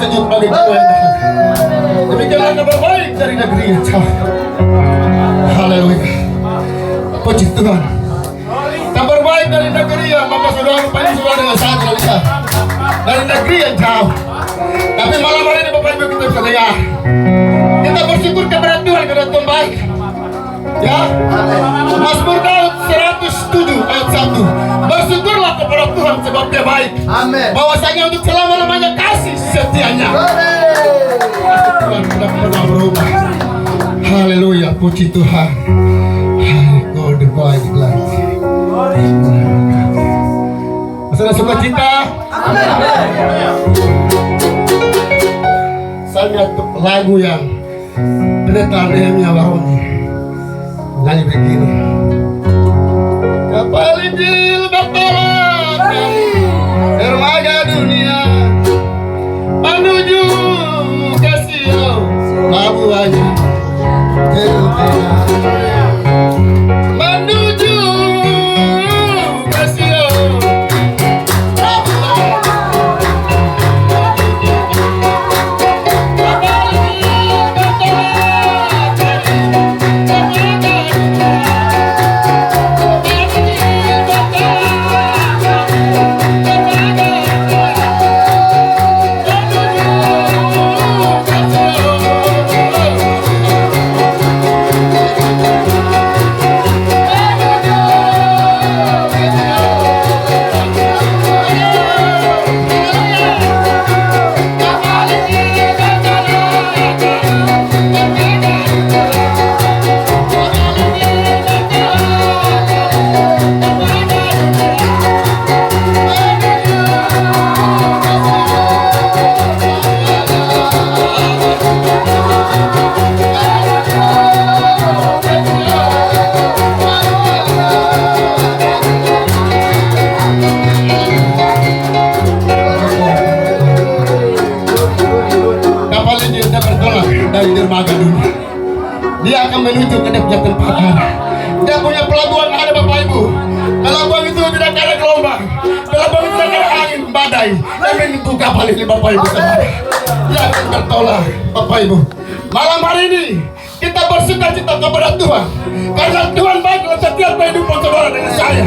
sejuk bagi kita. Demikianlah kabar baik dari negeri yang jauh. Haleluya. Puji Tuhan. Kabar baik dari negeri yang Bapak Saudara Bapak Ibu saudara dengan saya Malaysia dari negeri yang jauh. Tapi malam hari ini Bapak Ibu kita bisa dengar. Kita bersyukur kepada Tuhan karena Tuhan baik. Ya, Mazmur Daud 107 ayat 1. Bersyukurlah kepada Tuhan sebab Dia baik. Amin. Bahwasanya untuk selama-lamanya kasih setianya. Tuhan tidak pernah berubah. Haleluya, puji Tuhan. God the God glory. Saudara suka cinta. Saya lihat lagu yang Pendeta Nehemia Waroni nyanyi begini. Kapal Injil bertolak dari dermaga dunia menuju ke Sion, pelabuhannya menuju ke Sion. Dari dermaga dunia, dia akan menuju ke dia punya tempat ada. Dia punya pelabuhan ada Bapak Ibu. Pelabuhan itu tidak ada gelombang, pelabuhan itu tidak ada angin badai. Yang menyentuh kapal ini Bapak Ibu saudara. Dia akan bertolak Bapak Ibu. Malam hari ini kita bersuka cita kepada Tuhan karena Tuhan baik dalam setiap kehidupan saudara dengan saya.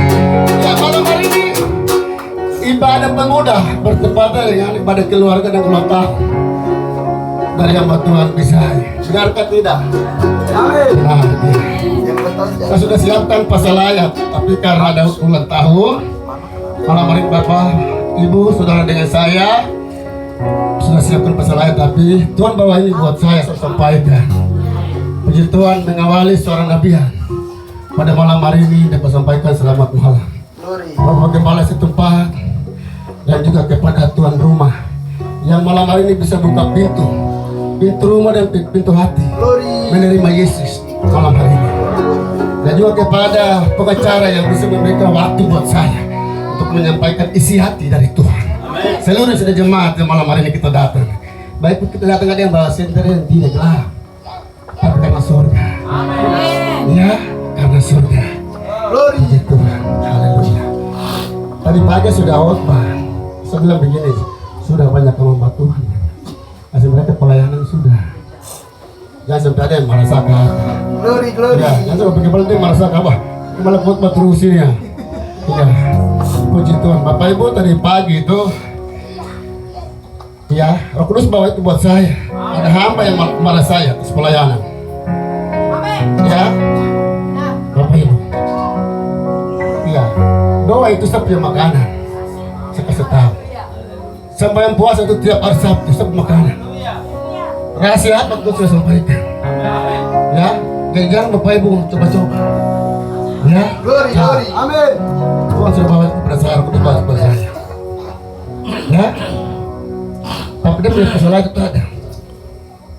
Ya, malam hari ini ibadah pemuda bertepatan dengan ibadah keluarga dan ulang tahun dari hamba Tuhan bisa. Benarkah tidak? Amin. Nah, saya sudah siapkan pasal ayat, tapi karena ada ulang tahun, malam hari Bapak, Ibu, saudara dengan saya sudah siapkan pasal ayat, tapi Tuhan bawa ini buat saya sampaikan. Puji Tuhan mengawali seorang nabian pada malam hari ini dapat sampaikan selamat malam. Bapak Gembala setempat dan juga kepada tuan rumah yang malam hari ini bisa buka pintu rumah dan pintu hati menerima Yesus malam hari ini, dan juga kepada pengacara yang bisa memberikan waktu buat saya untuk menyampaikan isi hati dari Tuhan. Seluruh sudah jemaat yang malam hari ini kita datang, baik kita datang ada yang bawa senter yang tidak gelap, tapi karena surga. Ya, karena surga. Puji Tuhan, haleluya. Tadi pagi sudah khotbah, saya bilang begini, sudah banyak hamba Tuhan. Asal mereka pelayanan sudah. Jangan sampai ada yang merasakan. Glory. Ya, jangan sampai bagaimana dia merasakan apa? Malah khotbah terusin ya. Ya, puji Tuhan. Bapak Ibu tadi pagi itu, ya, Roh Kudus bawa itu buat saya. Ada hamba yang marah saya atas pelayanan. Ya, Bapak Ibu. Ya, doa itu setiap makanan. Saya kasih tahu. Sembahyang puasa itu tiap hari Sabtu setiap makanan. Rahasia apa itu saya sampaikan. Ya, jadi jangan Bapak Ibu coba-coba. Ya, Glory. Amin. Tuhan sudah bawa itu kepada saya, sudah bawa kepada saya. Ya, tapi dia punya pasal itu ada.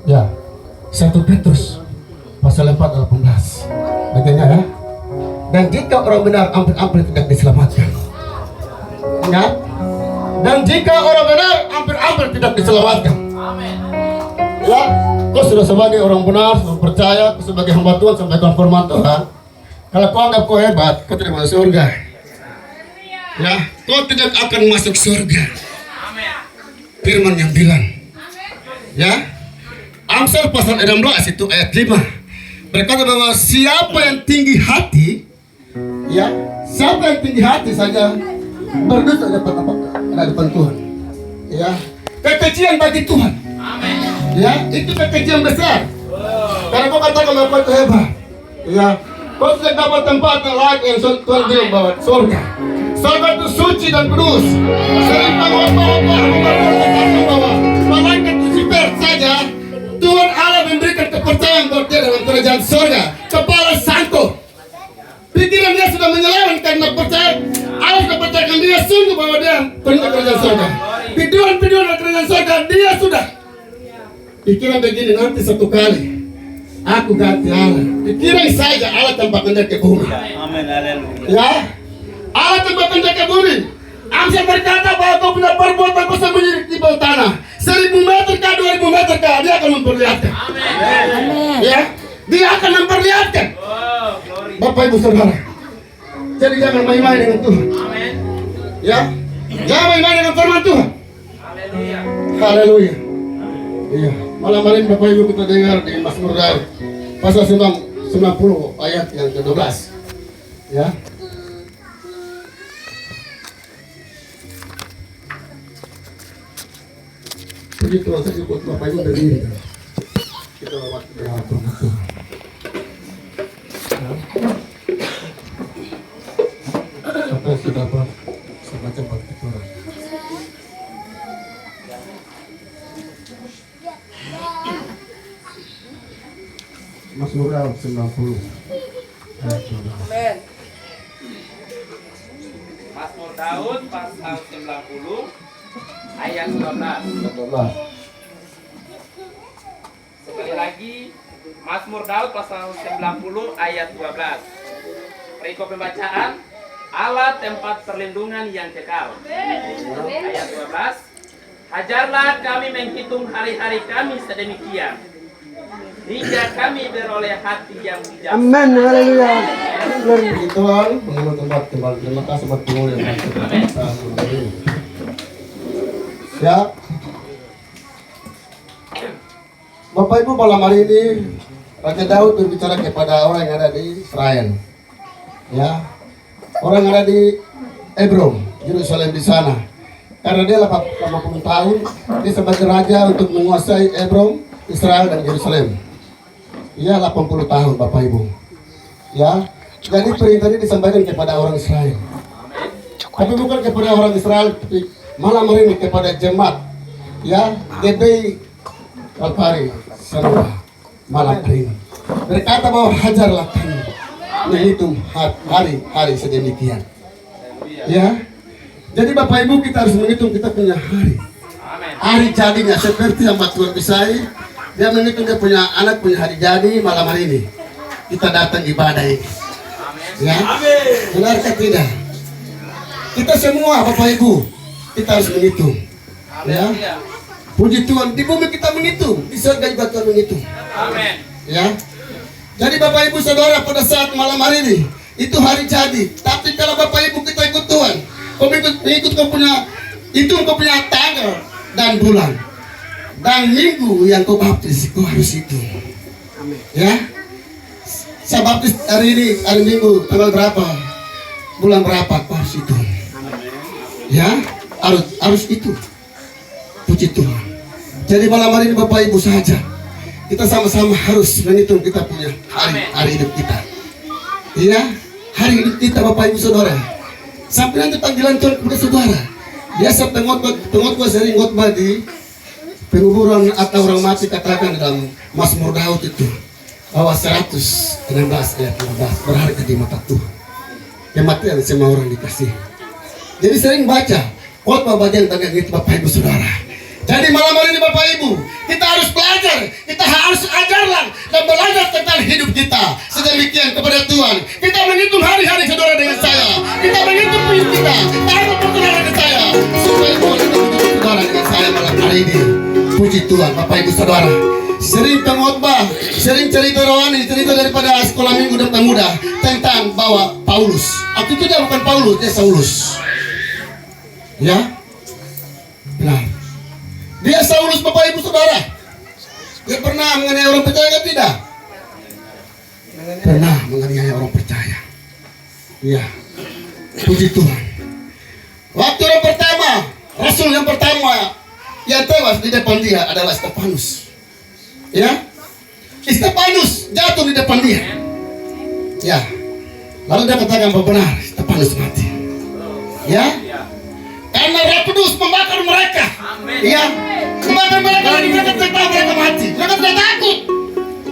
Ya, 1 Petrus pasal 4 ayat 18. Bacanya ya. Dan jika orang benar hampir tidak diselamatkan. Ingat? Dan jika orang benar hampir tidak diselamatkan. Amin. Ya, kau sudah sebagai orang benar, percaya, kau sebagai hamba Tuhan, sampaikan firman Tuhan. Kalau kau anggap kau hebat, kau tidak masuk surga. Ya, kau tidak akan masuk surga. Firman yang bilang. Ya, Amsal pasal 16 itu ayat 5 berkata bahwa siapa yang tinggi hati, ya, siapa yang tinggi hati saja berdosa dapat apa? Hadapan Tuhan. Ya, kekejian bagi Tuhan. Ya, itu kekejian besar. Karena kau katakan bahwa itu hebat. Ya, kau sudah dapat tempat yang layak yang Tuhan bilang bahwa surga. Surga itu suci dan kudus. Sering bahwa bahwa malaikat Lucifer saja Tuhan Allah memberikan kepercayaan buat dia dalam kerajaan surga. Kepala sangkut. Pikiran dia sudah menyelawan karena percaya Allah sudah percayakan dia sungguh bahwa dia perintah kerajaan surga. Pikiran kerajaan surga dia sudah. Pikiran begini nanti satu kali aku ganti Allah. Pikiran saja Allah tempatkan dia ke bumi. Amin, haleluya. Ya, Allah tempatkan dia ke bumi. Amsal berkata bahwa kau punya perbuatan kau sembunyi di bawah tanah. 1000 meter kah 2000 meter kah dia akan memperlihatkan. Amin. Ya, dia akan memperlihatkan. Bapak Ibu Saudara. Jadi jangan main-main dengan Tuhan. Ya, jangan main-main dengan firman Tuhan. Haleluya. Iya, malam hari ini Bapak Ibu kita dengar di Mazmur Daud pasal 90 ayat yang ke-12. Ya. Puji Tuhan, saya ikut Bapak Ibu berdiri. Kita lewat dengan firman Tuhan. Apa yang sudah dapat semacam bagi Tuhan. Mazmur Daud 90 ayat 12. Amin. Mazmur Daud pasal 90 ayat 12. Sekali lagi Mazmur Daud pasal 90 ayat 12. Perikop pembacaan Allah tempat perlindungan yang kekal. Ayat 12. Hajarlah kami menghitung hari-hari kami sedemikian hingga kami beroleh hati yang bijak. Amin. Haleluya. Puji Tuhan, mengambil tempat kembali. Terima kasih buat pengulang yang masuk. Ya, Bapak Ibu malam hari ini Raja Daud berbicara kepada orang yang ada di Israel. Ya, orang yang ada di Hebron, Yerusalem di sana. Karena dia 80 tahun, dia sebagai raja untuk menguasai Hebron, Israel dan Yerusalem. Ia 80 tahun Bapak Ibu. Ya, jadi perintah ini disampaikan kepada orang Israel. Tapi bukan kepada orang Israel, tapi malam hari ini kepada jemaat. Ya, GBI Kalpari Senua malam hari ini. Berkata bahwa hajarlah kami menghitung hari-hari sedemikian. Ya, jadi Bapak Ibu kita harus menghitung kita punya hari. Hari jadinya seperti yang Mbak Tuan Bisai. Dia menghitung dia punya anak punya hari jadi malam hari ini. Kita datang ibadah ini. Ya, benarkah tidak? Kita semua Bapak Ibu kita harus menghitung. Ya, puji Tuhan di bumi kita menghitung, di surga juga Tuhan menghitung. Amin. Ya, jadi Bapak Ibu Saudara pada saat malam hari ini itu hari jadi. Tapi kalau Bapak Ibu kita ikut Tuhan, kau ikut kau punya itu kau punya tanggal dan bulan dan minggu yang kau baptis kau harus itu. Ya, saya baptis hari ini hari Minggu tanggal berapa, bulan berapa kau harus itu. Ya, harus itu. Puji Tuhan. Jadi malam hari ini Bapak Ibu saja kita sama-sama harus menghitung kita punya hari hidup kita. Ya, hari hidup kita Bapak Ibu Saudara. Sampai nanti panggilan Tuhan kepada saudara. Biasa pengkhotbah sering khotbah di penguburan atau orang mati katakan dalam Mazmur Daud itu bahwa 116 ayat 15 berharga di mata Tuhan. Kematian semua orang dikasih. Jadi sering baca khotbah bagian tentang itu Bapak Ibu Saudara. Jadi malam hari ini Bapak Ibu kita harus belajar, kita harus ajarlah dan belajar tentang hidup kita sedemikian kepada Tuhan. Kita menghitung hari-hari saudara dengan saya. Kita menghitung hidup kita. Tahu pertemuan dengan saya supaya Tuhan itu hidup saudara dengan saya malam hari ini. Puji Tuhan Bapak Ibu Saudara. Sering pengkhotbah, sering cerita rohani, cerita daripada sekolah minggu dan pemuda tentang bahwa Paulus. Waktu itu dia bukan Paulus, dia Saulus. Ya, benar. Dia Saulus Bapak Ibu Saudara. Dia pernah menganiaya orang percaya kan tidak? Pernah menganiaya orang percaya. Iya. Puji Tuhan. Waktu yang pertama, rasul yang pertama yang tewas di depan dia adalah Stefanus. Ya, Stefanus jatuh di depan dia. Ya, lalu dia katakan bahwa benar Stefanus mati. Ya, karena Roh Kudus membakar mereka. Ya, membakar mereka dan mereka tidak tahu mereka mati. Mereka tidak takut.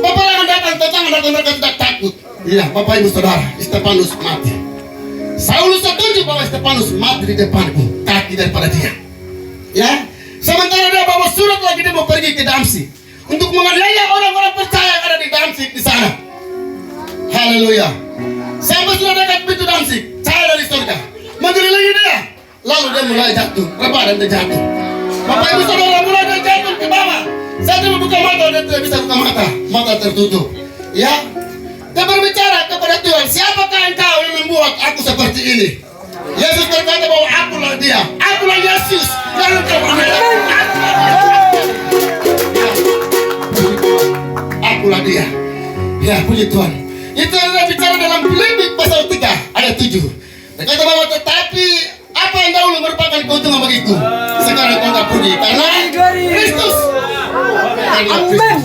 Peperangan datang, tantangan datang, mereka tidak takut. Iya, Bapak Ibu Saudara, Stefanus mati. Saulus setuju bahwa Stefanus mati di depanku, kaki daripada dia. Ya, sementara dia bawa surat lagi, dia mau pergi ke Damsyik untuk menganiaya orang-orang percaya yang ada di Damsyik di sana. Haleluya. Sampai sudah dekat pintu Damsyik, cahaya dari surga mengelilingi dia. Lalu dia mulai jatuh, rebah dan dia jatuh. Bapak Ibu Saudara, mulai dia jatuh ke bawah. Saya coba buka mata, dia tidak bisa buka mata, mata tertutup. Ya, dia berbicara kepada Tuhan, siapakah engkau yang membuat aku seperti ini? Yesus berkata bahwa akulah dia, akulah Yesus yang engkau aniaya. Akulah dia. Ya, puji Tuhan. Itu adalah bicara dalam Filipi pasal 3 ayat 7. Dia kata bahwa tetapi apa yang dahulu merupakan keuntungan bagiku, sekarang kau tak pergi karena Kristus. Karena Kristus.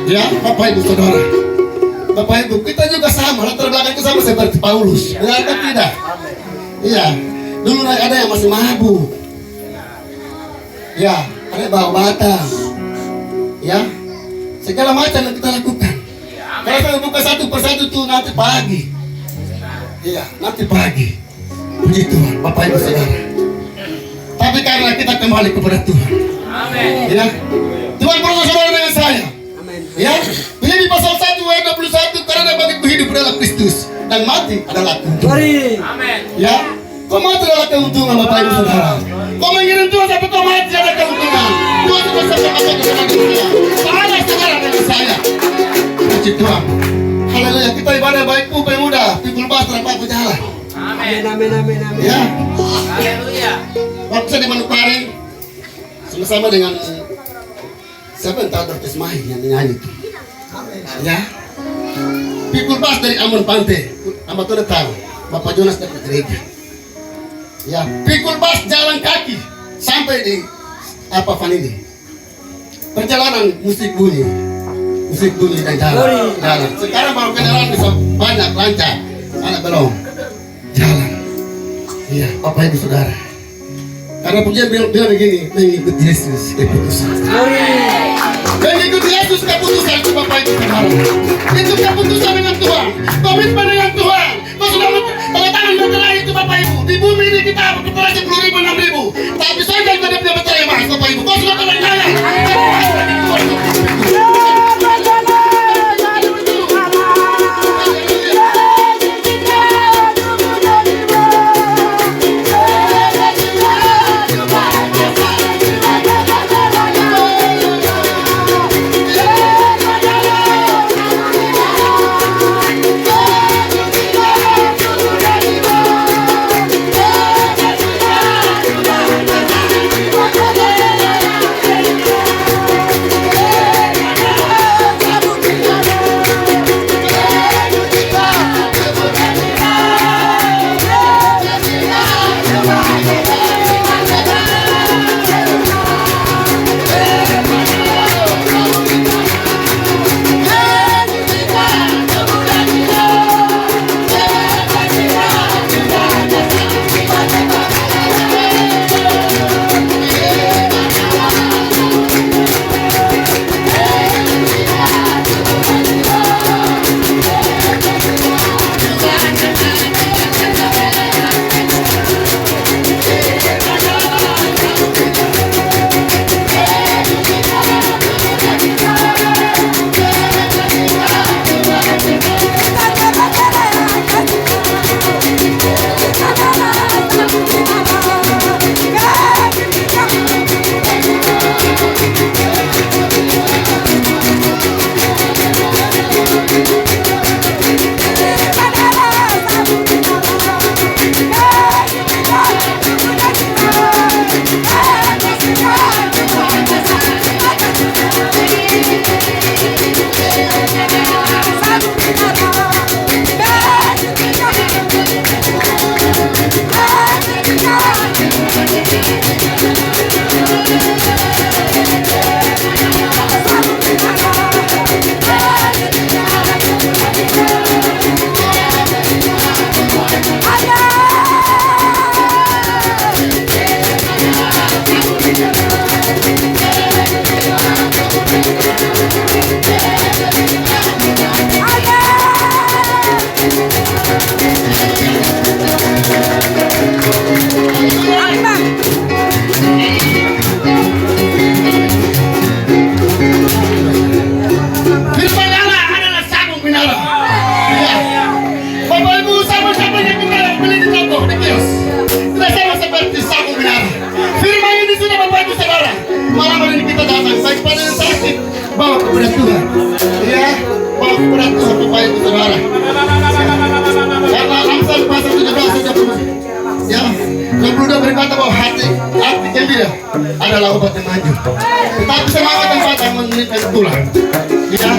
Ya, Bapak Ibu Saudara, Bapak Ibu, kita juga sama, latar belakang kita sama seperti Paulus. Benar atau tidak? Iya, dulu ada yang masih mabuk. Ya, ada yang bawa batang. Ya, segala macam yang kita lakukan. Kalau saya buka satu persatu tuh nanti pagi. Iya, nanti pagi. Puji Tuhan, Bapak Ibu Saudara. Tapi karena kita kembali kepada Tuhan. Amin. Ya, Tuhan bersama saudara dengan saya. Ya, Filipi pasal 1 ayat 21, karena bagiku hidup adalah Kristus dan mati adalah keuntungan. Amin. Ya, kau mati adalah keuntungan, Bapak Ibu Saudara. Kau mengirim Tuhan sampai kau mati ada keuntungan. Tuhan sudah sampai apa keuntungan. Pahala sekarang dengan saya. Puji Tuhan. Haleluya, kita ibadah baikku pemuda, pikul basra Pak berjalan. Amin. Ya, Haleluya. waktu saya di Manokwari sama-sama dengan siapa yang tahu Dr. Ismail yang menyanyi itu. Ya, pikul bas dari Ambon Pantai, Amat udah tahu, Bapak Jonas dapat gereja. Ya, pikul bas jalan kaki sampai di Vanili. Perjalanan musik bunyi dan jalan. Sekarang baru kendaraan bisa banyak lancar, anak belum jalan. Iya, Bapak Ibu Saudara. Karena pujian bilang begini, mengikuti Yesus keputusan. Mengikuti Yesus keputusan itu Bapak Ibu Saudara. Itu keputusan dengan Tuhan, komitmen dengan Tuhan. Kau sudah tanda tangan bergerak itu Bapak Ibu. Di bumi ini kita bergerak 10.000, 6.000. Tapi saya tidak ada bergerak mas Bapak Ibu. Kau sudah tanda tangan. kepada Tuhan. Ya, mau kepada Tuhan Bapak Ibu Saudara. Karena Amsal pasal 17 ya, 22 berkata bahwa hati gembira adalah obat yang manjur. Tetapi semangat yang patah menyulitkan tulang. Ya,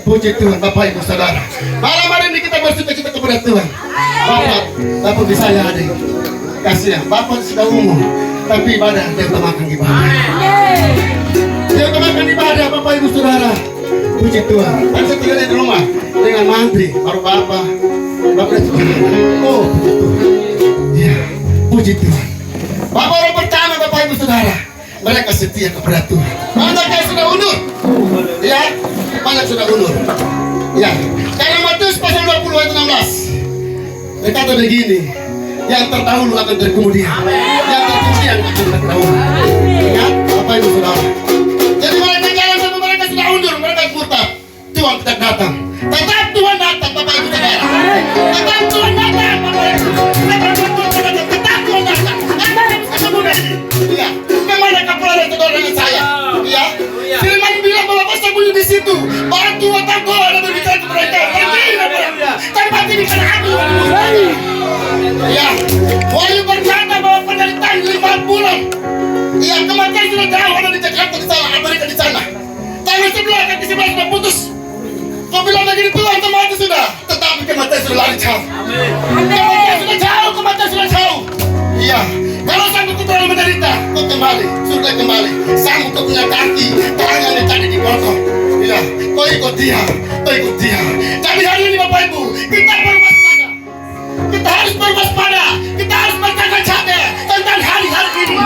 puji Tuhan Bapak Ibu Saudara. Malam hari ini kita bersuka-cita kepada Tuhan. Bapak bisa ya adik. Kasihan, Bapak sudah umur, tapi ibadah dia utamakan ibadah. Dia utamakan ibadah Bapak Ibu Saudara. Puji Tuhan. Kan saya tinggal di rumah dengan mantri, baru Bapak itu oh, puji Tuhan. Ya, puji Tuhan. Bapak orang pertama Bapak Ibu Saudara, mereka setia kepada Tuhan. Banyak yang sudah undur. Ya, banyak sudah undur. Ya, karena Matius pasal 20 ayat 16 berkata begini, yang terdahulu akan terkemudian, yang terkemudian akan terdahulu. Ya, Bapak Ibu Saudara. Jadi mereka jalan sampai mereka sudah undur, mereka murtad. Tuhan tetap datang. Tetap Tuhan datang Bapak Ibu Saudara. Tetap Tuhan datang Bapak Ibu. Tetap Tuhan datang. Iya, memang kapal yang saudara dengan saya. Iya, firman bilang bahwa kau sembunyi di situ. Baru Tuhan tak kau ada berbicara kepada mereka. Tapi mati di sana aku. Iya, Wahyu berkata bahwa penderitaan 5 bulan. Iya, kematian sudah jauh ada di Jakarta di sana, Amerika di sana. Tangan sebelah kaki sebelah sudah putus. Kau bilang begini Tuhan kematian sudah, tetapi kematian sudah lari jauh. Kematian sudah jauh, kematian sudah jauh. Iya, kalau sanggup kau terlalu menderita, kau kembali, sudah kembali. Sanggup kau punya kaki, tangan yang tadi dipotong. Iya, kau ikut dia, kau ikut dia. Tapi hari ini Bapak Ibu, kita berwaspada. Kita harus berwaspada. Kita harus berjaga-jaga tentang hari-hari ini.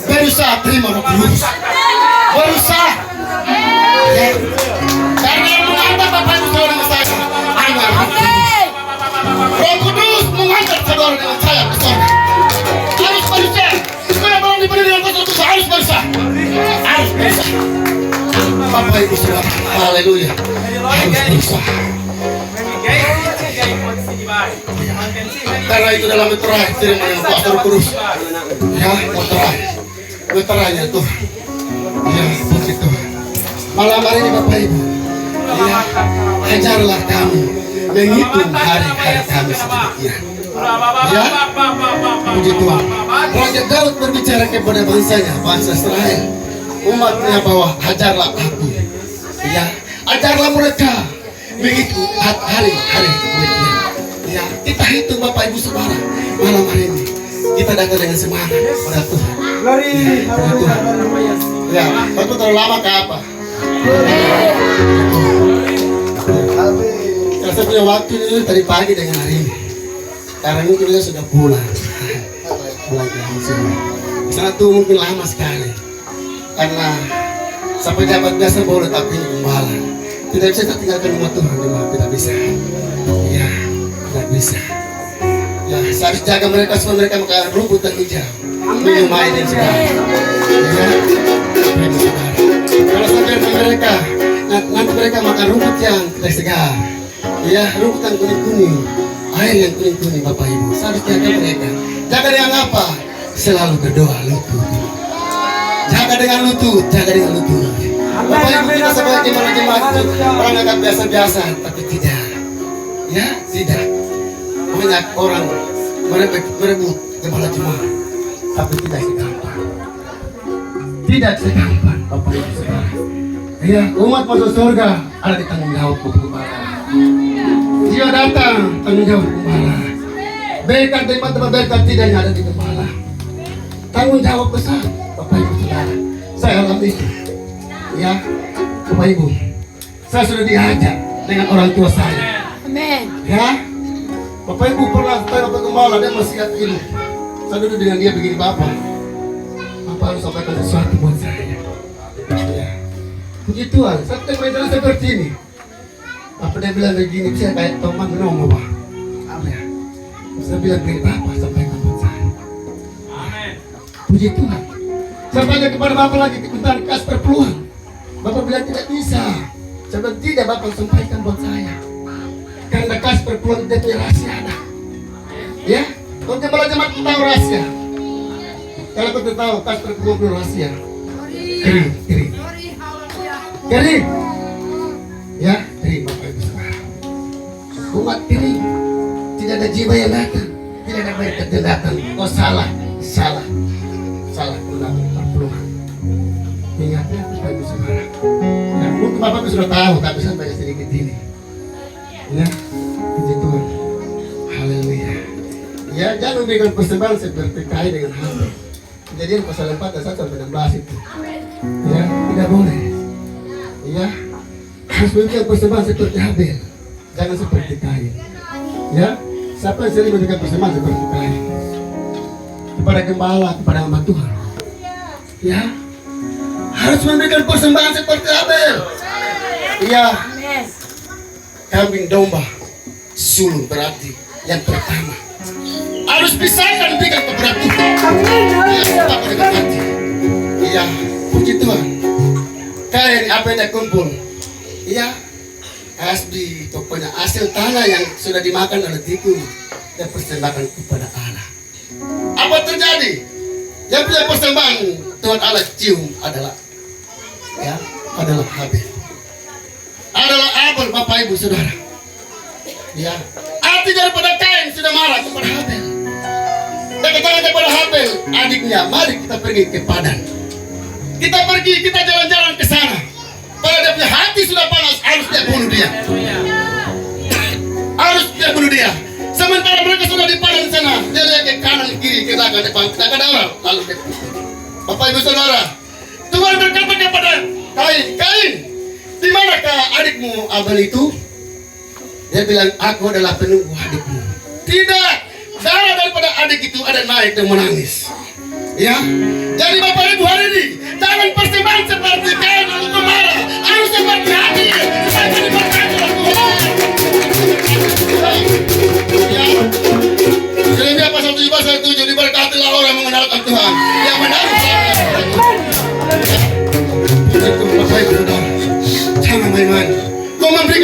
Berusaha terima roh kudus. Berusaha. Ya. Karena yang mengangkat Bapak Ibu Saudara dengan saya hanya roh kudus. Roh kudus mengangkat saudara dengan saya ke sorga. Harus berusaha. Kalau belum diberi dengan kuasa Tuhan harus berusaha. Harus berusaha. Bapak Ibu saudara, haleluya. Harus berusaha. Karena itu dalam terakhir firman yang Pastor Kurus, ya, terakhir tuh, ya begitu. Malam hari ini Bapak Ibu, ya, ajarlah kami menghitung hari-hari kami sedemikian. Ya, puji Tuhan. Raja Daud berbicara kepada bangsanya, bangsa Israel, umatnya bahwa ajarlah aku, ya, ajarlah mereka menghitung hari-hari sedemikian. Ya, kita hitung Bapak Ibu saudara malam hari ini. Kita datang dengan semangat pada Tuhan. Ya, pada Tuhan. Ya, waktu terlalu lama ke apa? Saya punya waktu ini tadi pagi dengan hari ini. Karena mungkin dia sudah pulang. Pulang ke semua. Sana tuh mungkin lama sekali. Karena sampai dapat biasa boleh tapi ini gembala. Tidak bisa kita tinggalkan rumah Tuhan, tidak bisa. Ya, tidak bisa. Ya, saya harus jaga mereka supaya mereka makan rumput dan hijau. Minum air dan segala. Ya, kalau sampai mereka, nanti mereka makan rumput yang tidak segar. Ya, rumput yang kuning-kuning, air yang kuning-kuning Bapak Ibu. Saya harus jaga mereka. Jaga dengan apa? Selalu berdoa lutut. Jaga dengan lutut, jaga dengan lutut. Bapak Ibu kita sebagai jemaat orang agak biasa-biasa, tapi tidak. Ya, tidak. Banyak orang merebut kepala jemaat, tapi tidak segampang. Tidak segampang, Bapak Ibu saudara. Ya, umat masuk surga ada di tanggung jawab Gembala. Dia datang tanggung jawab Gembala. Berkat tempat-tempat berkat tidak ada di Gembala. Tanggung jawab besar, Bapak Ibu saudara. Saya alami itu. Ya, Bapak Ibu, saya sudah diajak dengan orang tua saya. Amin. Ya, Bapak Ibu pernah tanya ke Gembala, dia masih ingat ini. Saya duduk dengan dia begini, Bapak harus sampaikan sesuatu buat saya. Ya, puji Tuhan, saya tidak berjalan seperti ini. Apa dia bilang begini, saya kayak teman ngomong, Pak. Ya, saya bilang begini, Bapak sampaikan buat saya. Amin. Puji Tuhan. Saya tanya kepada Bapak lagi, tentang kasih peluang. Bapak bilang tidak bisa. Saya bilang tidak, Bapak sampaikan buat saya. Karena kasih peluang dia punya rahasia ada. Ya, kalau dia malah jemaat tahu rahasia. Kalau kita tahu kasih peluang rahasia. Kering. Ya, kering Bapak Ibu saudara. Umat kering. Tidak ada jiwa yang datang. Tidak ada berkat yang datang. Oh salah. Gunakan perpuluhan. Ingatnya Bapak Ibu saudara. Ya, mungkin Bapak Ibu sudah tahu, tapi sampai sedikit ini. Ya, puji Tuhan. Haleluya. Ya, jangan memberikan persembahan seperti kaya dengan hamba. Kejadian pasal 4 ayat 1 sampai 16 itu. Ya, tidak boleh. Ya, harus memberikan persembahan seperti Habel. Jangan seperti Kain. Ya, siapa yang sering memberikan persembahan seperti Kain? Kepada gembala, kepada hamba Tuhan. Ya, harus memberikan persembahan seperti Habel. Ya, kambing domba, sulung berarti yang pertama. Harus pisahkan berikan kepada Tuhan. Iya, puji Tuhan. Kain apa yang kumpul? Iya, asli pokoknya hasil tanah yang sudah dimakan oleh tikus dan persembahkan kepada Allah. Apa terjadi? Yang punya persembahan Tuhan Allah cium adalah Habel. Adalah Abel, Bapak Ibu Saudara. Ya, arti daripada Kain sudah marah kepada Habel. Dan katakan kepada Habel, adiknya, mari kita pergi ke Padan. Kita pergi, kita jalan-jalan ke sana. Kalau dia punya hati sudah panas, harus dia bunuh dia. Harus dia bunuh dia. Sementara mereka sudah di Padan sana, dia lihat ke kanan, kiri, ke belakang, depan, tidak ada orang. Lalu dia Bapak Ibu Saudara, Tuhan berkata kepada Kain, di manakah adikmu Abel itu? Dia bilang, aku adalah penunggu adikmu. Tidak, darah daripada adik itu ada naik dan menangis. Ya, jadi Bapak Ibu hari ini jangan persembahan seperti Kain lalu marah, harus seperti hati. Saya diberkati oleh Tuhan. Ya, Yeremia pasal 17 ayat 7, diberkatilah orang mengenalkan Tuhan yang menangis. Itu Bapak Ibu Saudara.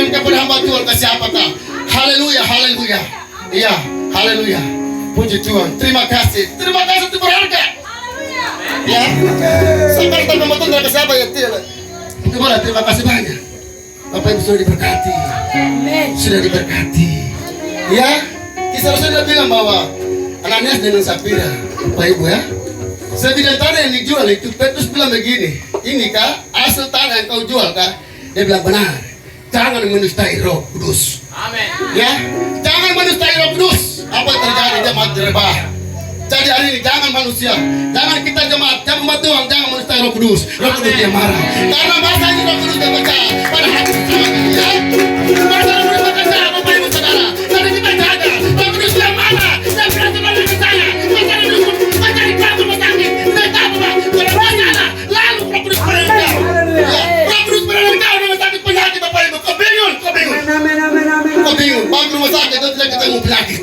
berikan kepada hamba Tuhan ke siapakah? Haleluya, haleluya. Iya, haleluya. Puji Tuhan. Terima kasih itu berharga. Ya, sampai kita memotong dari siapa ya? Gimana? Terima kasih banyak. Bapak Ibu sudah diberkati. Sudah diberkati. Ya, kisah sudah bilang bahwa Ananias dengan Sapira, Bapak Ibu ya. Sebidang tanah yang dijual itu, Petrus bilang begini, ini kah asal tanah yang kau jual kah? Dia bilang benar. Jangan menustai Roh Kudus. Amin. Ya, jangan menustai Roh Kudus. Apa yang terjadi jemaat Jerebah? Jadi hari ini jangan manusia, jangan kita jemaat, jangan Tuhan, jangan menustai Roh Kudus. Roh Kudus dia marah. Karena masa ini Roh Kudus bekerja pada hati kita. Ya, masa Roh Kudus bekerja, Bapak Ibu Saudara. Jadi kita jaga. Roh Kudus dia marah. Dan berarti bagi saya, mencari dukun, mencari kamu sakit. Saya tahu Pak, pada masalah lalu Roh Kudus berada. Ya, Roh Kudus berada dengan sakit penyakit Bapak Ibu. Kau bingung. Kau bingung. Bagi rumah sakit itu tidak ketemu penyakit.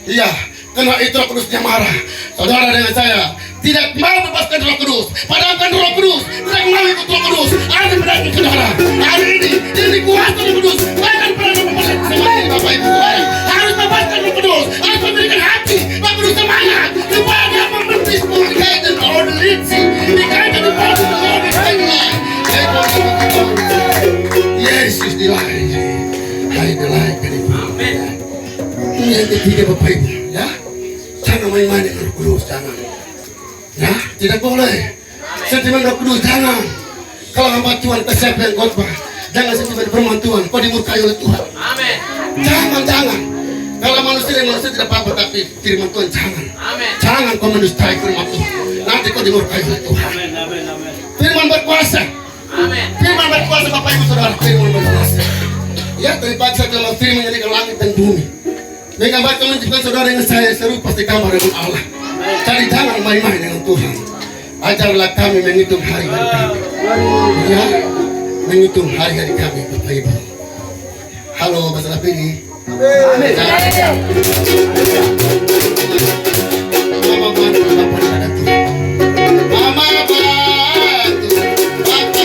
Iya. Karena itu Roh Kudusnya marah. Saudara dengan saya tidak mau bebaskan Roh Kudus. Padahal Roh Kudus tidak mau ikut Roh Kudus. Ada penyakit saudara. Hari ini kuasa Roh Kudus. Bahkan pernah membebaskan semangat Bapak Ibu. Harus bebaskan Roh Kudus. Harus memberikan hati Roh Kudus semangat supaya dia memberi dikaitkan oleh linsi, dikaitkan oleh Yesus dilahirkan. Hai dilahirkan itu. Ini yang ketiga Bapak Ibu. Ya. Jangan main-main dengan Roh Kudus, jangan. Ya, tidak boleh. Sentimen Roh Kudus, jangan. Kalau hamba Tuhan ke siapa yang khotbah, jangan sentimen firman Tuhan, kau dimurkai oleh Tuhan. Amin. Jangan. Kalau manusia tidak apa-apa, tapi firman Tuhan jangan. Amin. Jangan kau mendustai firman Tuhan. Nanti kau dimurkai oleh Tuhan. Firman berkuasa. Amin. Firman berkuasa Bapak Ibu Saudara, firman berkuasa. Ya, dari pagi saya bilang firman jadi ke langit dan bumi. Dengan baik menciptakan saudara dengan saya serupa gambar dengan Allah. Jadi jangan main-main dengan Tuhan. Ajarlah kami menghitung hari-hari kami. Ya, menghitung hari-hari kami, Bapak Ibu. Halo, Bapak Pilih. Amin. Mama bantu, Bapak ada Tuhan. Mama bantu, Bapak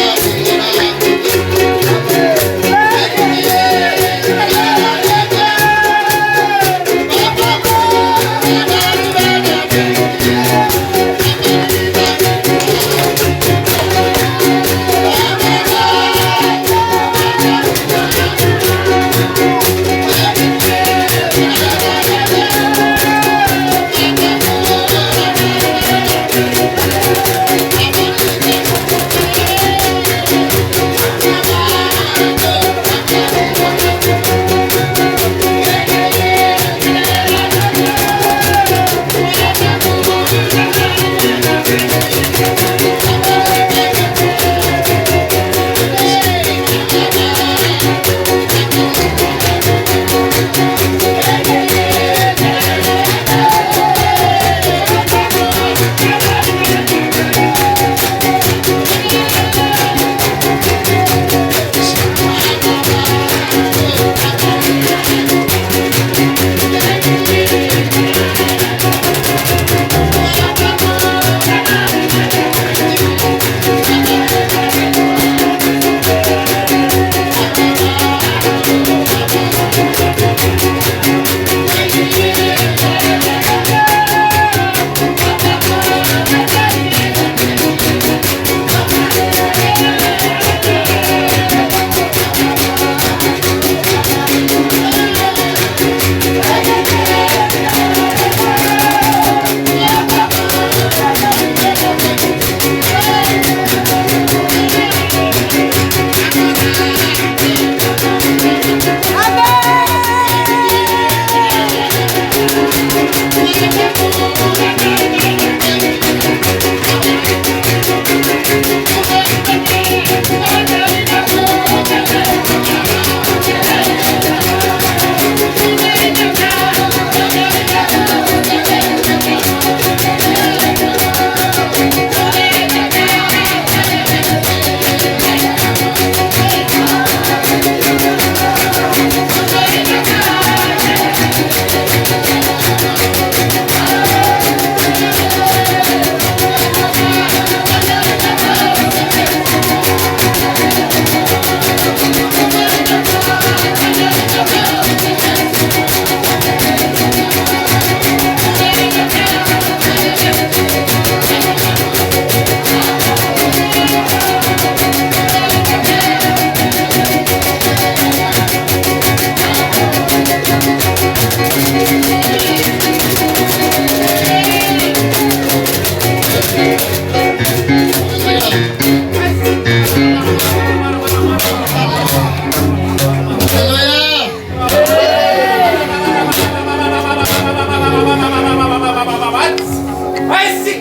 Puji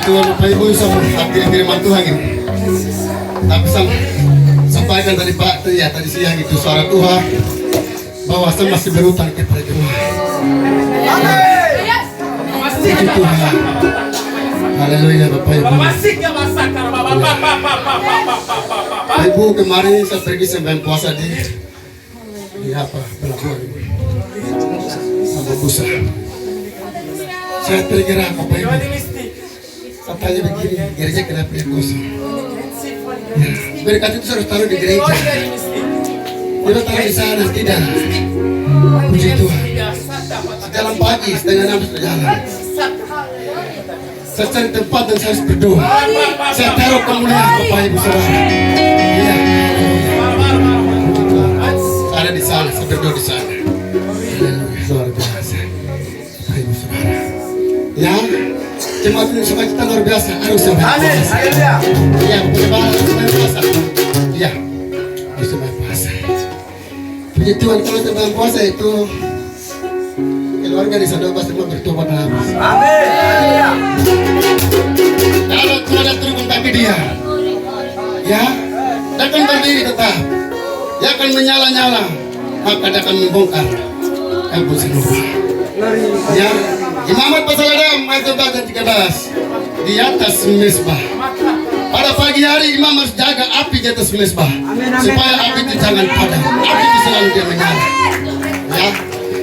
Tuhan Bapak Ibu sama firman Tuhan ini. Tapi sampaikan tadi Pak tadi siang itu suara Tuhan bahwa saya masih berutang kepada jemaat. Puji Tuhan. Haleluya Bapak Ibu. Bapak Ibu kemarin saya pergi sembahyang puasa di apa pelabuhan ini sama Busa. Saya tergerak Bapak Ibu. Saya tanya begini, gereja kenapa dia kosong? Berkat itu harus taruh di gereja. Tidak taruh di sana, tidak. Puji Tuhan. Sejalan pagi, setengah 6 sudah jalan. Saya cari tempat dan saya harus berdoa. Saya taruh kemuliaan Bapak Ibu Saudara. Iya. Saya ada di sana, saya berdoa di sana. Luar biasa. Bapak Ibu Saudara. Ya, jemaat ini supaya kita luar biasa. Harus sembahyang puasa. Iya, harus sembahyang puasa. Iya, harus sembahyang puasa. Puji Tuhan, kalau sembahyang puasa itu keluarga di Sadoba semua bertobat habis. Amin. Kalau Tuhan ada turun kaki dia, ya, dia akan berdiri tetap. Dia akan menyala-nyala, maka dia akan membongkar kabut Sadoba. Ya, Imamat pasal Adam ayat 14 dan 13 di atas mezbah. Pada pagi hari imam harus jaga api di atas mezbah supaya api itu jangan padam. Api itu selalu dia menyala. Ya,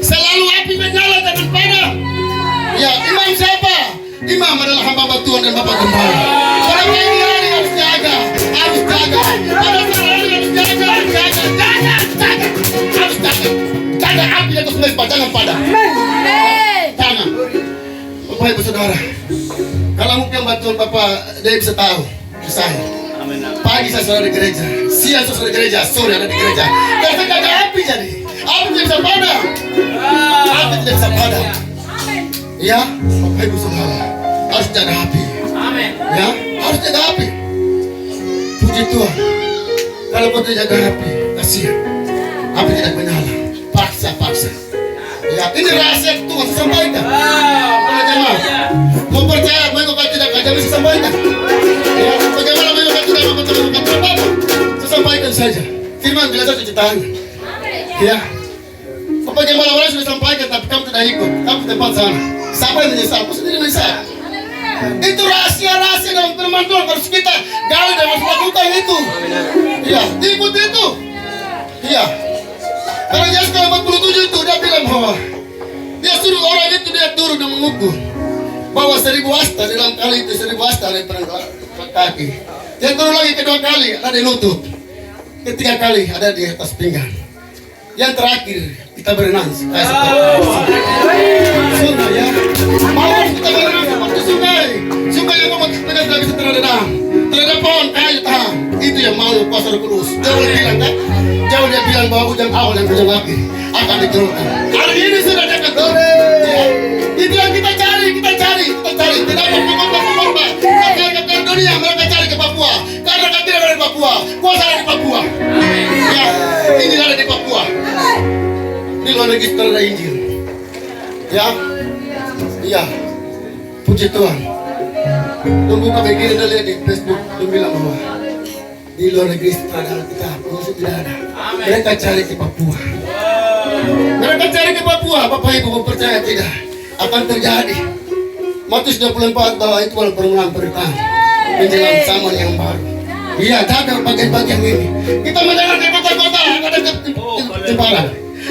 selalu api menyala jangan padam. Ya, imam siapa? Imam adalah hamba Tuhan dan Bapak Gembala. Pada pagi hari harus jaga, harus jaga. Pada sore hari harus jaga. Harus jaga. Jaga api di atas mezbah jangan padam. Jangan. Bapak Ibu Saudara, kalau mungkin bantuan Bapak dia bisa tahu saya. Pagi saya sudah di gereja, siang saya sudah di gereja, sore ada di gereja. Karena jaga api jadi, api tidak bisa padam. Api tidak bisa padam. Ya, Bapak Ibu Saudara harus jaga api. Ya, harus jaga api. Puji Tuhan. Kalau kau tidak jaga api, kasihan. Api tidak menyala. Paksa. Ya, ini rahasia Tuhan saya sampaikan. Kalau jemaat mau percaya, mau kau tidak kerja bisa sampaikan. Ya, bagaimana mau kau tidak mau apa? Saya sampaikan saja. Firman biasa cuci tangan. Ya, bagaimana orang sudah sampaikan tapi kamu tidak ikut, kamu tempat sana. Siapa yang menyesal? Kau sendiri menyesal. Itu rahasia dalam firman Tuhan harus kita gali dan harus lakukan itu. Iya, ikut itu. Iya. Karena Yesaya 47 itu dia bilang bahwa dia suruh orang itu dia turun dan mengukur bahwa 1000 hasta di dalam kali itu 1000 hasta ada di kaki. Dia turun lagi kedua kali ada di lutut, ketiga kali ada di atas pinggang. Yang terakhir kita berenang kayak sungai ya. Malam kita berenang seperti sungai yang kita tidak bisa terendam. Terhadap pohon kayu tahan. Itu yang mau kuasa Roh Kudus. Jauh dia bilang kan? Jauh dia bilang bahwa ujung awal dan ujung akhir akan diturunkan. Hari ini sudah dekat. Ya. Itu yang kita cari. Tidak ada pengorban. Kata dunia mereka cari ke Papua. Karena kami ada di Papua. Kuasa ada di Papua. Ya, ini ada di Papua. Di luar negeri sudah ada Injil. Ya, iya. Puji Tuhan. Tunggu kami begini dan lihat di Facebook. Dia bilang bahwa di luar negeri sudah ada kita. Masih tidak ada. Mereka cari ke Papua. Mereka cari ke Papua. Bapak Ibu percaya tidak akan terjadi. Matius 24 bahwa itu adalah permulaan pernikahan menjelang zaman yang baru. Iya, jaga bagian-bagian ini. Kita mendengar di kota-kota ada ketemparan.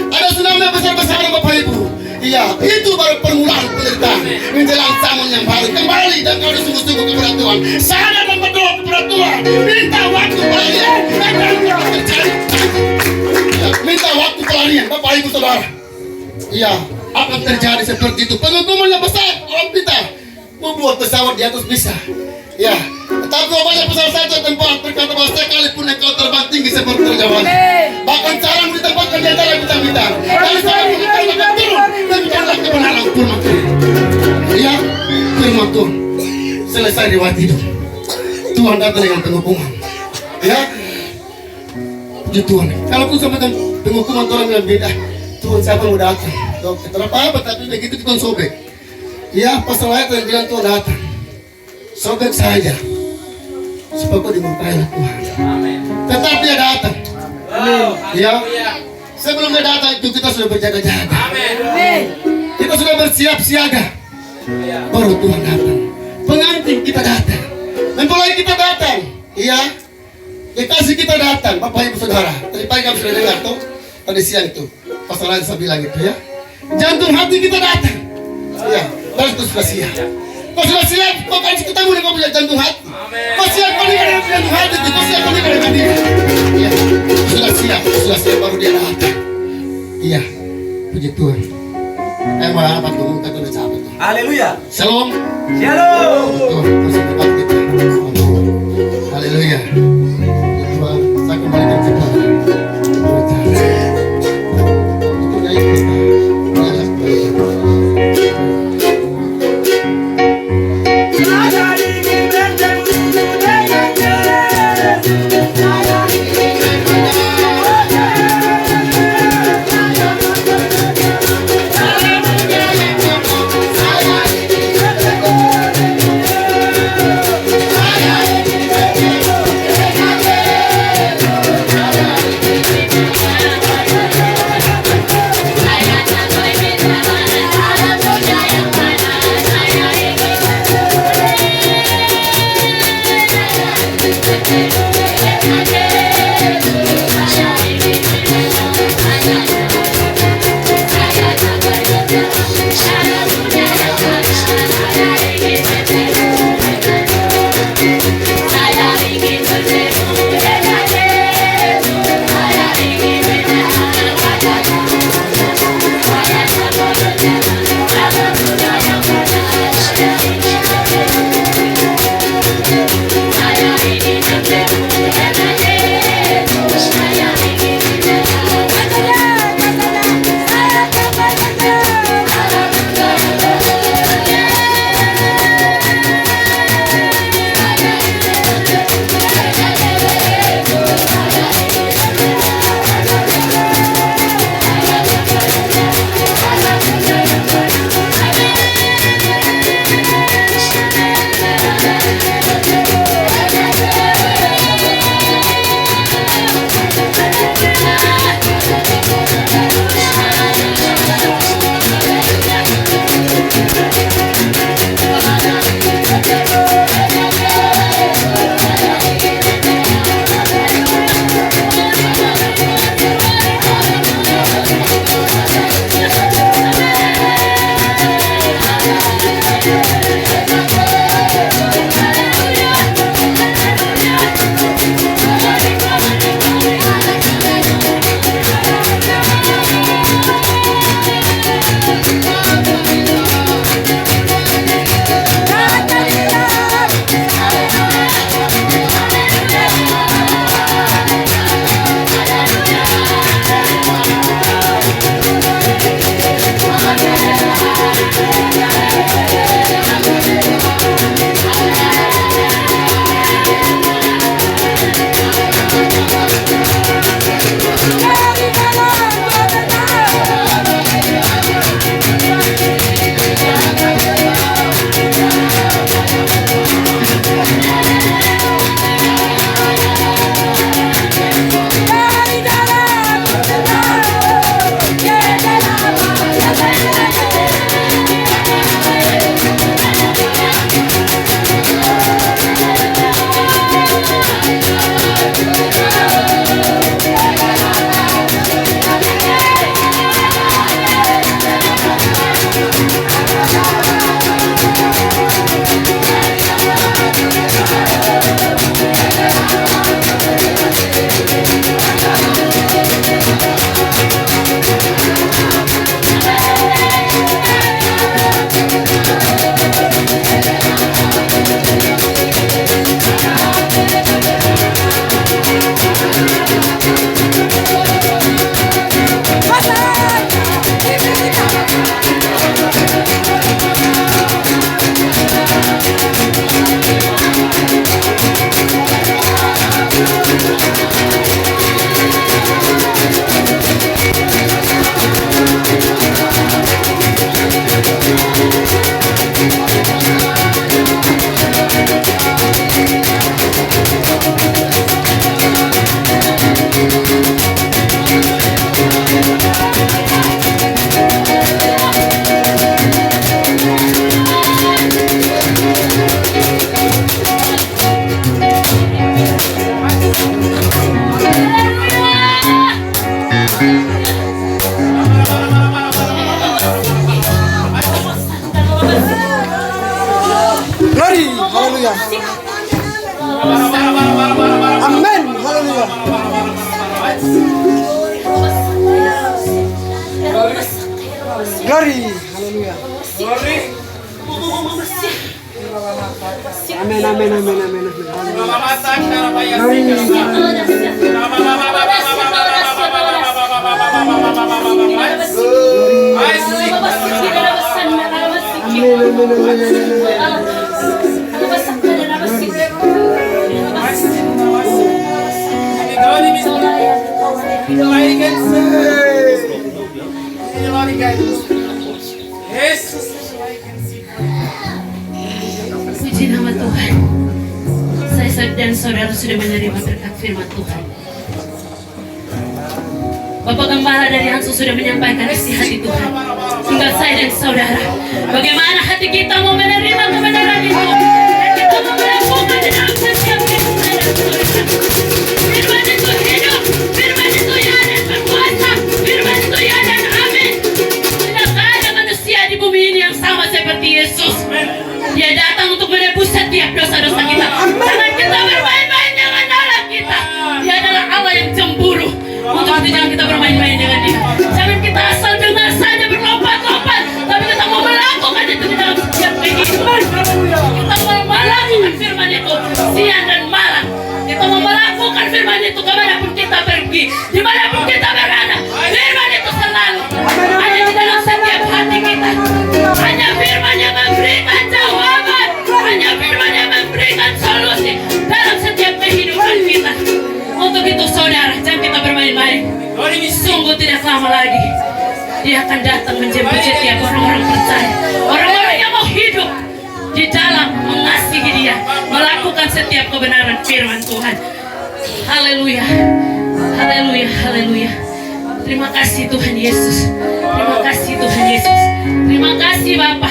Ada tsunami besar-besaran Bapak Ibu. Iya, itu baru permulaan penderitaan menjelang zaman yang baru. Kembali dan kau sungguh-sungguh kepada Tuhan. Sadar dan berdoa kepada Tuhan. Minta waktu pelarian. Minta waktu pelarian Bapak Ibu Saudara. Iya, akan terjadi seperti itu. Penghukuman yang besar. Orang kita membuat pesawat di atas bisa. Ya, tapi banyak pesawat saja tempat berkata bahwa sekalipun engkau terbang tinggi seperti terjauhan. Bahkan sarang ditempatkan di antara bintang-bintang. Kalau sekalipun engkau akan turun, demikianlah kebenaran firman Tuhan. Ya, firman Tuhan. Selesai riwayat hidup. Tuhan datang dengan penghukuman. Ya, puji Tuhan. Kalau pun sampai penghukuman Tuhan yang beda, Tuhan siapa mau datang? Dokter, kenapa apa? Tapi begitu Tuhan sobek. Ya, pasal ayat yang bilang Tuhan datang. Sobek saja. Supaya kau dimurkai Tuhan. Amin. Tetap dia datang. Wow, Ya. haleluya. Sebelum dia datang itu kita sudah berjaga-jaga. Amin. Kita sudah bersiap siaga. Haleluya. Baru Tuhan datang. Pengantin kita datang. Mempelai kita datang. Iya. Kekasih kita datang. Bapak Ibu Saudara. Tadi pagi kamu sudah dengar tuh. Tadi siang itu. Pasal lain saya bilang itu ya. Jantung hati kita datang. Iya. Dan itu sudah siap. Kau sudah siap. Kau kan ketemu dengan kau punya jantung hati. Amin. Kau siap kau nikah dengan jantung hati. Kau siap kau nikah dengan dia. Iya. Sudah siap. Sudah siap baru dia datang. Iya. Puji Tuhan. Mau apa tuh? Kata udah capek tuh. Haleluya. Shalom. Shalom. Tuhan, kasih berkat kita. Haleluya. Tuhan, saya kembalikan kita. Untuk nyanyi kita. Jelas Saya Glory. Haleluya. Glory. Amin, amin, amin, amin, amin. Pemamatang cara bayar Glory. Amin, amin, amin, amin. Puji nama Tuhan. Saya dan saudara sudah menerima berkat firman Tuhan. Bapak Gembala dari Hansu sudah menyampaikan isi hati Tuhan. Tinggal saya dan saudara, bagaimana hati kita mau menerima kebenaran itu dan kita mau melakukan di dalam setiap kehidupan saya dan saudara. Firman itu hidup, firman itu ya dan berkuasa, firman itu ya dan amin. Tidak ada manusia di bumi ini yang sama seperti Yesus. Dia datang untuk menebus setiap dosa-dosa kita. Jangan kita bermain-main dengan Allah kita. Dia adalah Allah yang cemburu. Untuk itu jangan kita bermain-main dengan dia. Jangan kita asal dengar saja berlompat-lompat, tapi kita mau melakukan itu di dalam setiap kehidupan. Kita mau melakukan firman itu siang dan malam. Kita mau melakukan firman itu kemanapun kita pergi, dimanapun kita berada. Firman itu selalu ada di dalam setiap hati kita. Hanya firman yang memberikan jawaban, hanya firman yang memberikan solusi dalam setiap kehidupan kita. Untuk itu saudara, jangan kita bermain-main. Sungguh tidak lama lagi Dia akan datang menjemput setiap orang-orang percaya, orang-orang yang mau hidup di dalam mengasihi Dia, melakukan setiap kebenaran firman Tuhan. Haleluya, haleluya, haleluya. Terima kasih Tuhan Yesus. Terima kasih Tuhan Yesus. Terima kasih Bapa.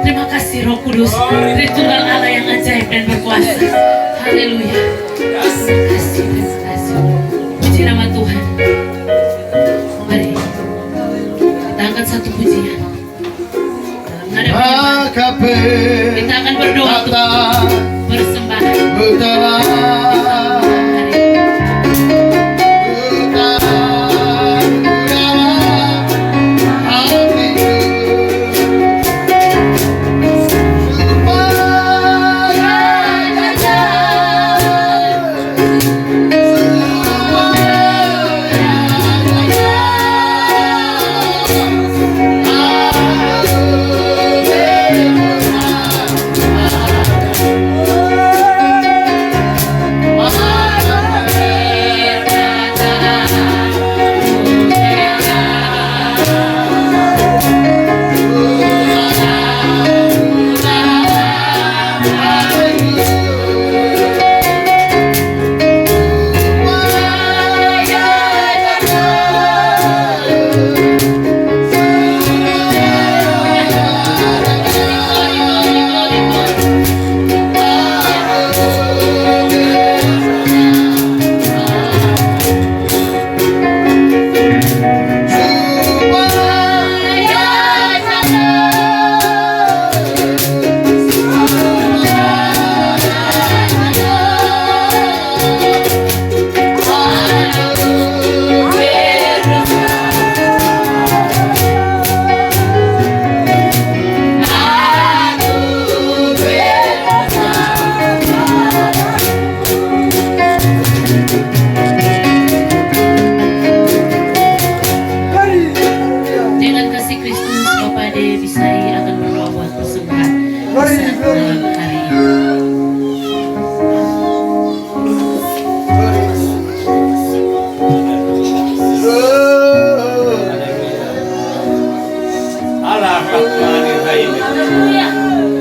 Terima kasih Roh Kudus, Tritunggal Allah yang ajaib dan berkuasa. Haleluya. Terima kasih, terima kasih. Puji nama Tuhan. Mari kita angkat satu pujian. Dalam nada penyembahan, kita akan berdoa untuk persembahan.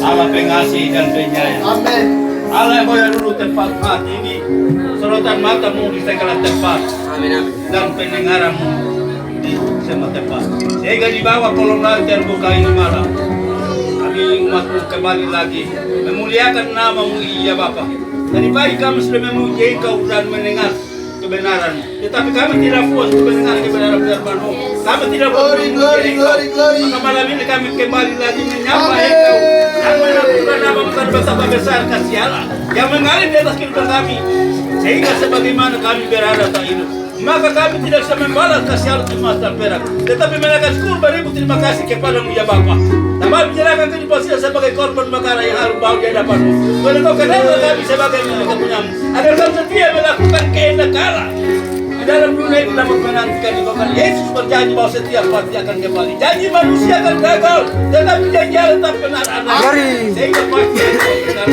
Allah pengasih dan penyayang. Amin. Allah yang boleh dulu tempat mati ini, sorotan matamu di segala tempat, dan pendengaranmu di semua tempat. Sehingga di bawah kolom langit terbuka ini malam, kami umatmu kembali lagi memuliakan namamu ya Bapa. Tadi pagi kami sudah memuji Engkau dan mendengar kebenaran, tetapi kami tidak puas mendengar kebenaran firman-Mu. Kami tidak puas memuji Engkau. Maka malam ini kami kembali lagi menyapa Engkau dan melakukan nama-Mu dan betapa besar kasih Allah yang mengalir di atas kehidupan kami, sehingga sebagaimana kami berada tak hidup, maka kami tidak bisa membalas kasih harus emas dan perak, tetapi menaikkan syukur beribu terima kasih kepadamu ya Bapa. Tambah menyerahkan kehidupan kita sebagai korban perkara yang harus bawa di hadapanmu. Karena kau kenal kami sebagai milik kepunyamu, agar kau setia melakukan kehendak Allah. Di dalam dunia ini dapat menantikan di bawah Yesus berjanji bahwa setiap pasti akan kembali. Janji manusia akan gagal, tetapi janji Allah tetap benar ada. Sehingga pasti akan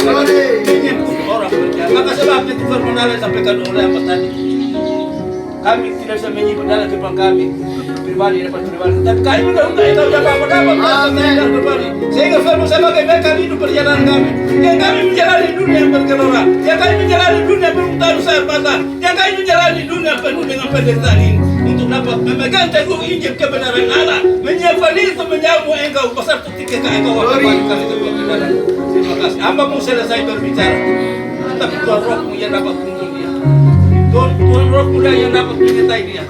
kembali. Menyebut orang percaya. Maka sebabnya Tuhan menarik sampaikan oleh apa tadi. Kami tidak bisa menyimpan dalam kehidupan kami pribadi dapat pribadi, tapi kami mudah-mudahan tahu apa dapat dalam pribadi. Sehingga firman sebagai mereka hidup perjalanan kami. Yang kami menjalani dunia yang bergelora, yang kami menjalani dunia bermutar sayap patah, yang kami menjalani dunia penuh dengan penderitaan ini, untuk dapat memegang teguh Injil kebenaran Allah, menyiapkan diri untuk menjamu engkau beserta ketika engkau akan kembali kedua kebenaran. Terima kasih. Hamba-Mu selesai berbicara, tetapi Tuhan Roh-Mu yang dapat menuntun dia. Tuhan Roh Muda yang dapat menyertai dia.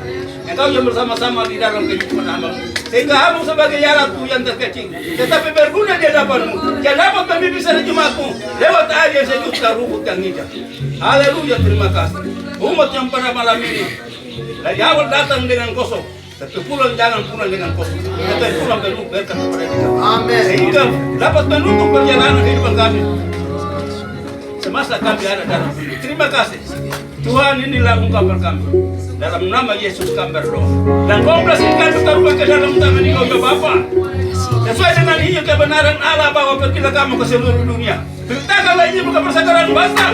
Engkau yang bersama-sama di dalam kehidupan hamba-Mu, sehingga hamba sebagai yaratku yang terkecil, tetapi berguna di hadapan-Mu, yang dapat memimpin jemaat-Mu lewat air yang sejuk dan rumput yang hijau. Haleluya, terima kasih. Umat yang pada malam ini dari awal datang dengan kosong, tapi pulang jangan pulang dengan kosong, tetapi pulang penuh berkat kepada kita. Amin. Sehingga dapat menutup perjalanan kehidupan kami semasa kami ada dalam dunia. Terima kasih Tuhan, inilah ungkapan kami. Dalam nama Yesus kami berdoa. Dan kau belaskan bertaruhan ke dalam tangan Engkau ya Bapa. Sesuai dengan Injil kebenaran Allah bahwa pergilah kamu ke seluruh dunia. Beritakanlah Injil bukan persakaran bangsa.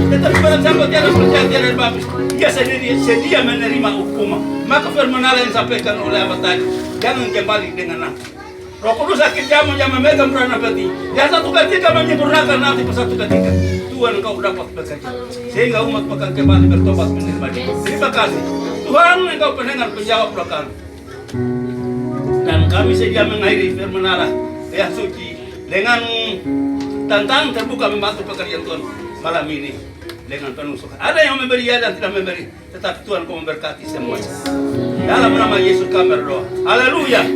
Tetapi barang siapa tiada percaya tiada babis, dia sendiri sedia menerima hukuman. Maka firman Allah yang disampaikan oleh Abah tadi, jangan kembali dengan aku. Roh Kudus sakit jamu yang memegang peranan hati. Yang satu ketika menyempurnakan nanti persatu ketika Tuhan engkau dapat bekerja, sehingga umat akan kembali bertobat menerima dia. Terima kasih Tuhan, engkau pendengar penjawab doa kami. Dan kami sedia mengakhiri firman Allah yang suci dengan tantangan terbuka membantu pekerjaan Tuhan malam ini dengan penuh suka. Ada yang memberi ya dan tidak memberi, tetapi Tuhan kau memberkati semuanya. Dalam nama Yesus kami berdoa. Haleluya.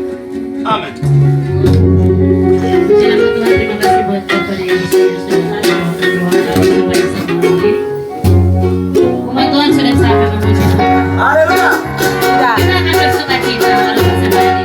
Amin. Terima kasih buat Bapak dan Ibu yang sudah hadir berdoa bersama kami. Umat Tuhan sudah sampai memuji Tuhan. Haleluya. Kita akan bersuka cita walau bersama dengan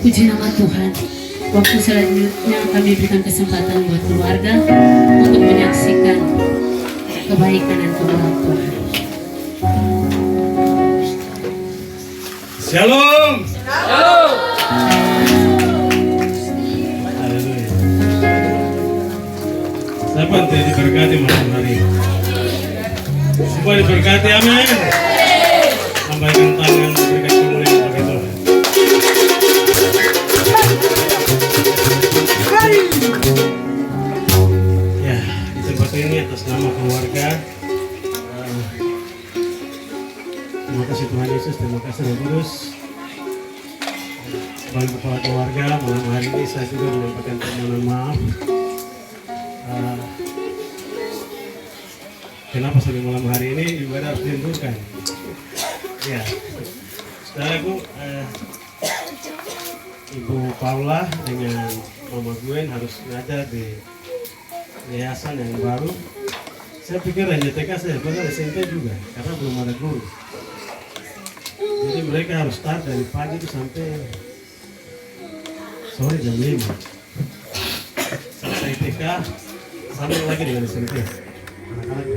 Puji nama Tuhan. Waktu selanjutnya kami berikan kesempatan buat keluarga untuk menyaksikan kebaikan dan kebenaran Tuhan. Shalom. Haleluya. Siapa yang diberkati malam hari ini? Semua diberkati, amin. Lambaikan tangan, berikan kemuliaan bagi Tuhan. Ya, di tempat ini atas nama keluarga, terima kasih Tuhan Yesus, terima kasih Roh Kudus. Sebagai kepala keluarga, malam hari ini saya juga menyampaikan permohonan maaf. Kenapa sampai malam hari ini ibadah harus dihentikan? Ya, saudaraku, Ibu Paula dengan Mama Gwen harus ngajar di yayasan yang baru. Saya pikir hanya TK saja, bahkan SMP juga, karena belum ada guru. Jadi mereka harus start dari pagi itu sampai sore jam 5. Selesai TK, sambil lagi dengan SMP. Anak-anak